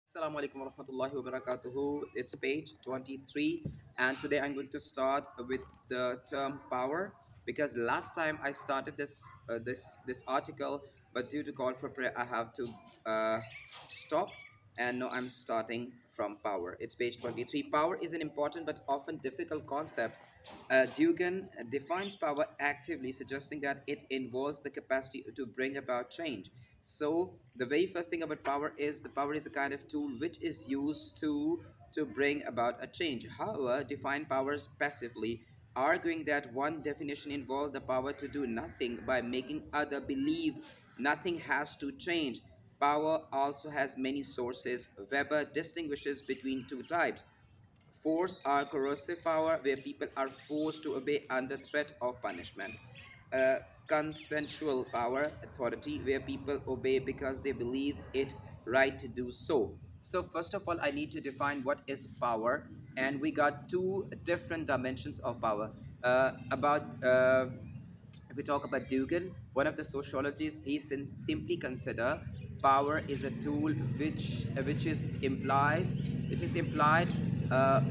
Assalamu alaikum warahmatullahi wabarakatuh. It's page 23, and today I'm going to start with the term power because last time I started this article, but due to call for prayer, I have to stop, and now I'm starting from power. It's page 23. Power is an important but often difficult concept. Dugan defines power actively, suggesting that it involves the capacity to bring about change. So the very first thing about power is the power is a kind of tool which is used to bring about a change. However, define powers passively, arguing that one definition involves the power to do nothing by making other believe nothing has to change. Power also has many sources. Weber distinguishes between two types: force or corrosive power, where people are forced to obey under threat of punishment. Consensual power, authority, where people obey because they believe it right to do so. So first of all, I need to define what is power, and we got two different dimensions of power. About If we talk about Dugan, one of the sociologists, he simply consider power is a tool which is implied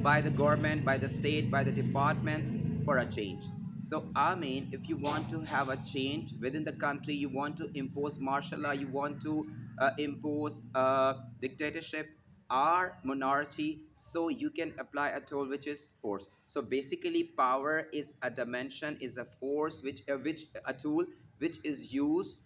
by the government, by the state, by the departments for a change. So I mean, if you want to have a change within the country, you want to impose martial law, you want to impose dictatorship or monarchy, so you can apply a tool which is force. So basically power is a dimension, is a force, which a tool which is used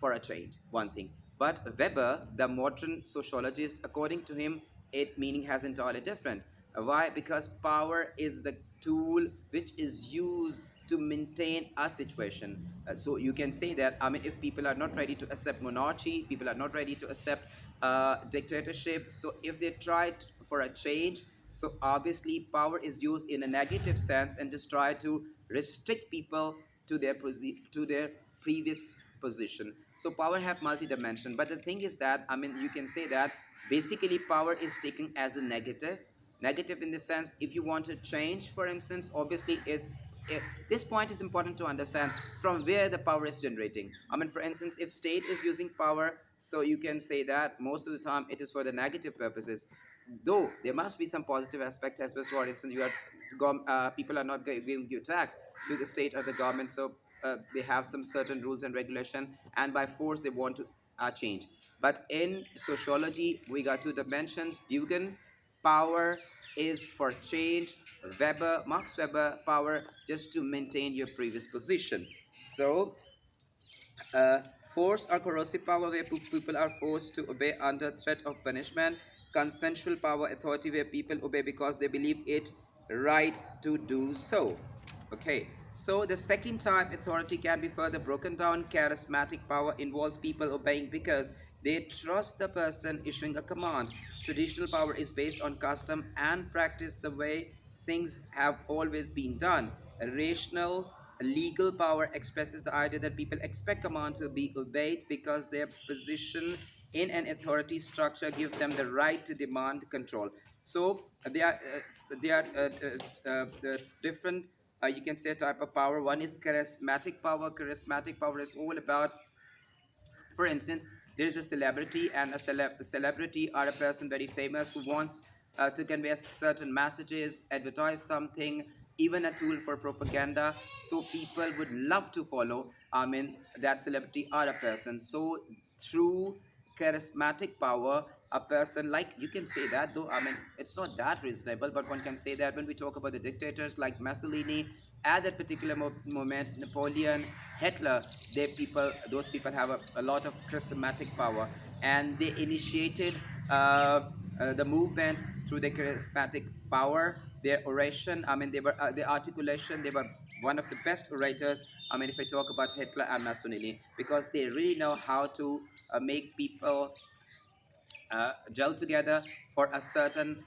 for a change, one thing. But Weber, the modern sociologist, according to him, it meaning has entirely different. Why? Because power is the tool which is used to maintain a situation. So you can say that, I mean, if people are not ready to accept monarchy, people are not ready to accept dictatorship, so if they try for a change, so obviously power is used in a negative sense and just try to restrict people to to their previous position. So power have multi-dimension, but the thing is that, I mean, you can say that basically power is taken as a negative in the sense, if you want to change, for instance, obviously this point is important to understand from where the power is generating. I mean, for instance, if state is using power, so you can say that most of the time it is for the negative purposes, though there must be some positive aspect as well. For instance, people are not giving you tax to the state or the government, so they have some certain rules and regulation, and by force they want to change. But in sociology, we got two dimensions. Dugan, power is for change. Max Weber, power just to maintain your previous position. So uh, force or corrosive power, where people are forced to obey under threat of punishment. Consensual power, authority, where people obey because they believe it right to do so. Okay, so the second type authority can be further broken down. Charismatic power involves people obeying because they trust the person issuing a command. Traditional power is based on custom and practice, the way things have always been done. Rational legal power expresses the idea that people expect command to be obeyed because their position in an authority structure gives them the right to demand control. So the different, you can say, type of power. One is charismatic power. Charismatic power is all about, for instance, there is a celebrity, and celebrity or a person very famous who wants to convey certain messages, advertise something, even a tool for propaganda. So people would love to follow, I mean, that celebrity or a person. So through charismatic power, a person, like, you can say that, though I mean it's not that reasonable, but one can say that when we talk about the dictators like Mussolini, at that particular moment, Napoleon, Hitler, those people have a lot of charismatic power, and they initiated the movement through their charismatic power, their oration. I mean, they were their articulation. They were one of the best orators. I mean, if I talk about Hitler and Mussolini, because they really know how to make people gel together for a certain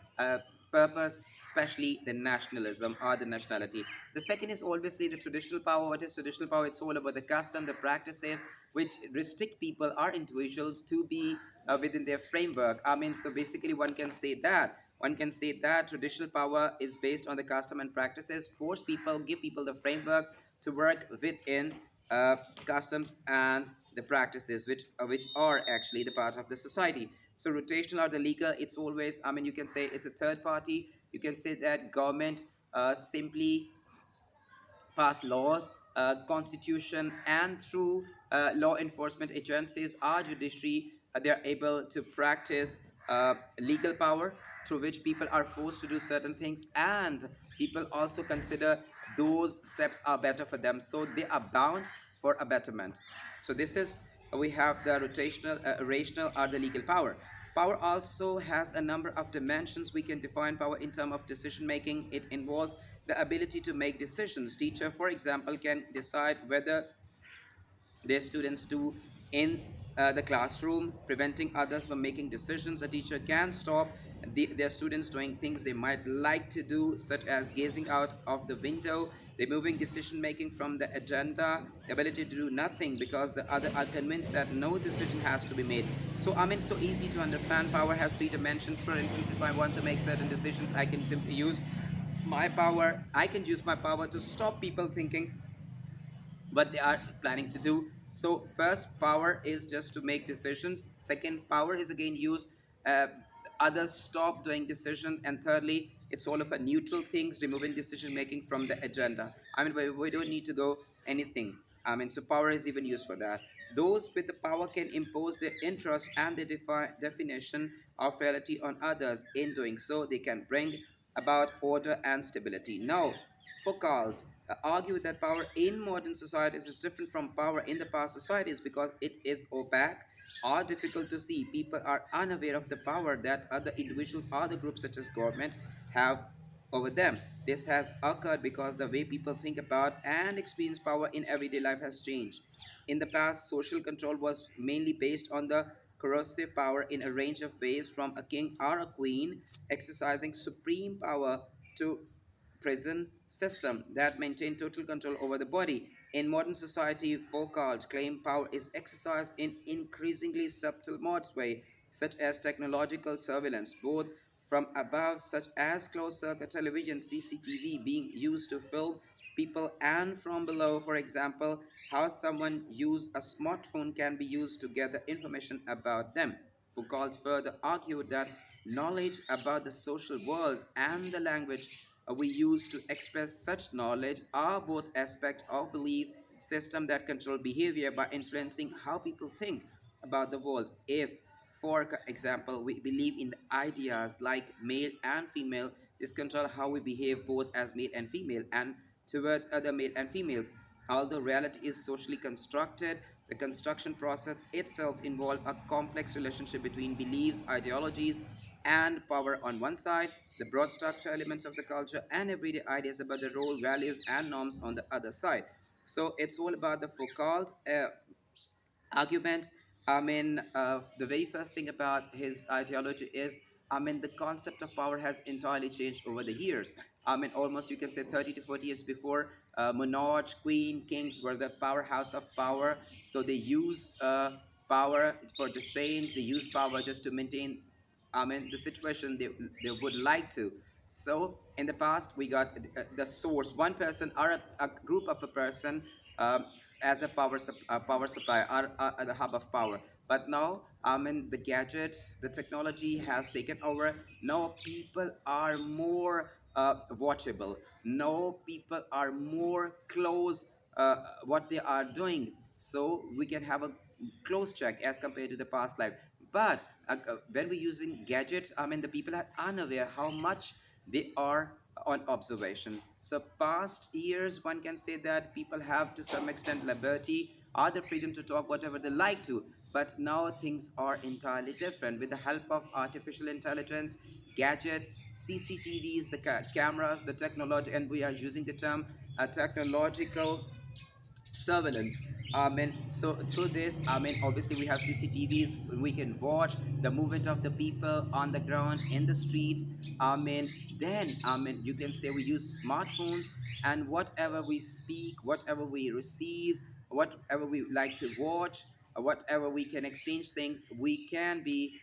purpose, especially the nationalism or the nationality. The second is obviously the traditional power. What is traditional power? It's all about the custom, the practices which restrict people or individuals to be within their framework. I mean, so basically, one can say that. One can say that traditional power is based on the custom and practices, force people, give people the framework to work within customs and the practices which are actually the part of the society. So rotational or the legal, it's always, I mean, you can say it's a third party. You can say that government simply passed laws, constitution, and through law enforcement agencies, our judiciary, they are able to practice legal power through which people are forced to do certain things, and people also consider those steps are better for them, so they are bound for a betterment. So this is, we have the rotational, rational or the legal power. Power also has a number of dimensions. We can define power in terms of decision making. It involves the ability to make decisions. Teacher, for example, can decide whether their students do in the classroom, preventing others from making decisions. A teacher can stop their students doing things they might like to do, such as gazing out of the window, removing decision making from the agenda, the ability to do nothing because the other are convinced that no decision has to be made. So, I mean, so easy to understand. Power has three dimensions. For instance, if I want to make certain decisions, I can simply use my power. I can use my power to stop people thinking what they are planning to do. So first, power is just to make decisions. Second, power is again used, uh, others stop doing decision. And thirdly, it's all of a neutral things, removing decision making from the agenda. I mean, we don't need to go anything. I mean, so power is even used for that. Those with the power can impose their interest and the definition of reality on others. In doing so, they can bring about order and stability. Now, Foucault argued that power in modern societies is different from power in the past societies because it is opaque or difficult to see. People are unaware of the power that other individuals or the groups such as government have over them. This has occurred because the way people think about and experience power in everyday life has changed. In the past, social control was mainly based on the coercive power in a range of ways, from a king or a queen exercising supreme power to prison system that maintain total control over the body. In modern society, Foucault claimed power is exercised in increasingly subtle modes way, such as technological surveillance, both from above, such as closed-circuit television (CCTV) being used to film people, and from below, for example, how someone use a smartphone can be used to gather information about them. Foucault further argued that knowledge about the social world and the language we use to express such knowledge are both aspects of belief system that control behavior by influencing how people think about the world. If, for example, we believe in the ideas like male and female, this control how we behave both as male and female and towards other male and females. Although reality is socially constructed, the construction process itself involves a complex relationship between beliefs, ideologies, and power on one side, the broad structure elements of the culture, and everyday ideas about the role, values, and norms on the other side. So it's all about the Foucault arguments. I mean, the very first thing about his ideology is, I mean, the concept of power has entirely changed over the years. I mean, almost you can say 30 to 40 years before, monarch, queen, kings were the powerhouse of power. So they use power for the change. They use power just to maintain, I mean, the situation they would like to. So in the past, we got the source, one person or a group of a person, as a power supply or a hub of power. But now, I mean, the gadgets, the technology has taken over. Now people are more watchable. Now people are more close what they are doing. So we can have a close check as compared to the past life. But when we're using gadgets, I mean, the people are unaware how much they are on observation. So past years, one can say that people have to some extent liberty or the freedom to talk whatever they like to. But now things are entirely different. With the help of artificial intelligence, gadgets, CCTVs, the cameras, the technology, and we are using the term technological surveillance. I mean, so through this, I mean, obviously we have CCTVs. We can watch the movement of the people on the ground in the streets. I mean, then I mean, you can say we use smartphones, and whatever we speak, whatever we receive, whatever we like to watch, whatever we can exchange things, we can be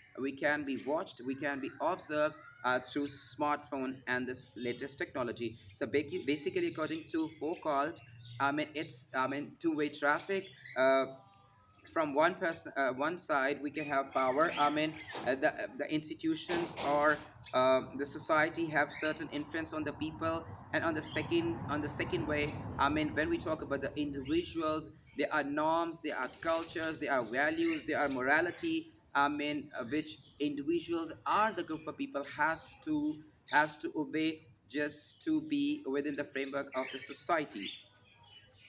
watched, we can be observed through smartphone and this latest technology. So basically, according to Foucault, I mean, it's, I mean, two-way traffic. from one person, one side we can have power. I mean, the institutions or the society have certain influence on the people. And on the second way, I mean, when we talk about the individuals, there are norms, there are cultures, there are values, there are morality. I mean, which individuals are the group of people has to obey just to be within the framework of the society.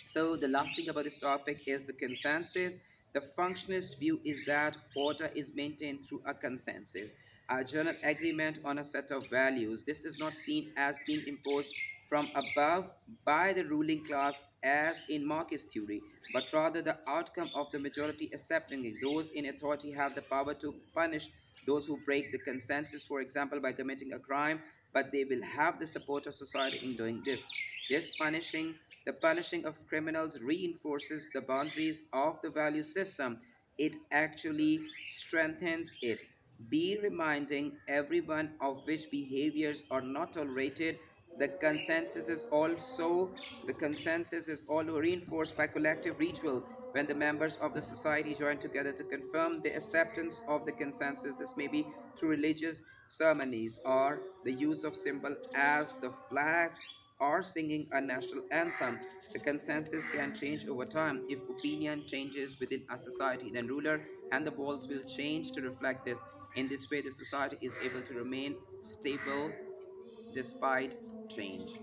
So the last thing about this topic is the consensus. The functionalist view is that order is maintained through a consensus, a general agreement on a set of values. This is not seen as being imposed from above by the ruling class as in Marxist theory, but rather the outcome of the majority accepting it. Those in authority have the power to punish those who break the consensus, for example, by committing a crime, but they will have the support of society in doing this. The punishing of criminals reinforces the boundaries of the value system. It actually strengthens it. Be reminding everyone of which behaviors are not tolerated. The consensus is also reinforced by collective ritual when the members of the society join together to confirm the acceptance of the consensus. This may be through religious ceremonies or the use of symbol as the flags or singing a national anthem. The consensus can change over time. If opinion changes within a society, then ruler and the walls will change to reflect this. In this way, the society is able to remain stable despite change.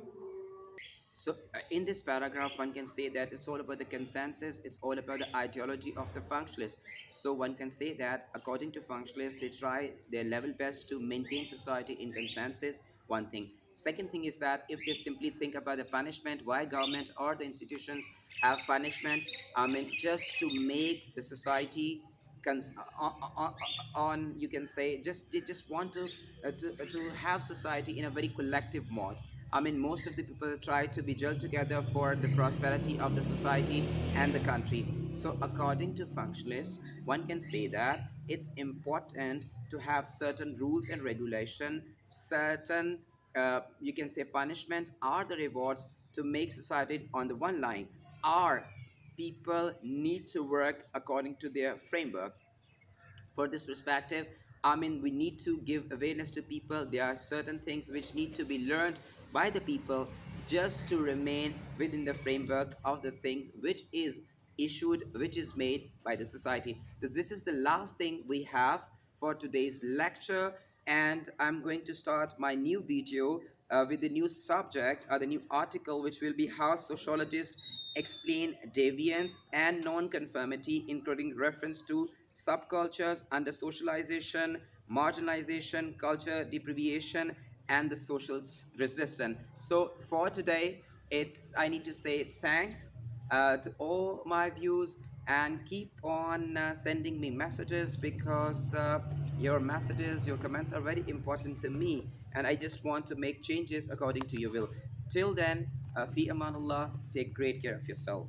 So, in this paragraph, one can say that it's all about the consensus, it's all about the ideology of the functionalists. So, one can say that according to functionalists, they try their level best to maintain society in consensus. One thing. Second thing is that if they simply think about the punishment, why government or the institutions have punishment, I mean, just to make the society on, you can say, just they just want to have society in a very collective mode. I mean, most of the people try to be gel together for the prosperity of the society and the country. So according to functionalists, one can say that it's important to have certain rules and regulation, certain you can say punishment are the rewards to make society on the one line, or people need to work according to their framework. For this perspective, I mean, we need to give awareness to people. There are certain things which need to be learned by the people just to remain within the framework of the things which is issued, which is made by the society. So this is the last thing we have for today's lecture, and I'm going to start my new video with the new subject or the new article, which will be how sociologists explain deviance and non-conformity, including reference to subcultures under socialization, marginalization, culture deprivation, and the social resistance. So for today, it's I need to say thanks to all my views, and keep on sending me messages, because your messages, your comments are very important to me, and I just want to make changes according to your will. Till then, fi amanullah, take great care of yourself.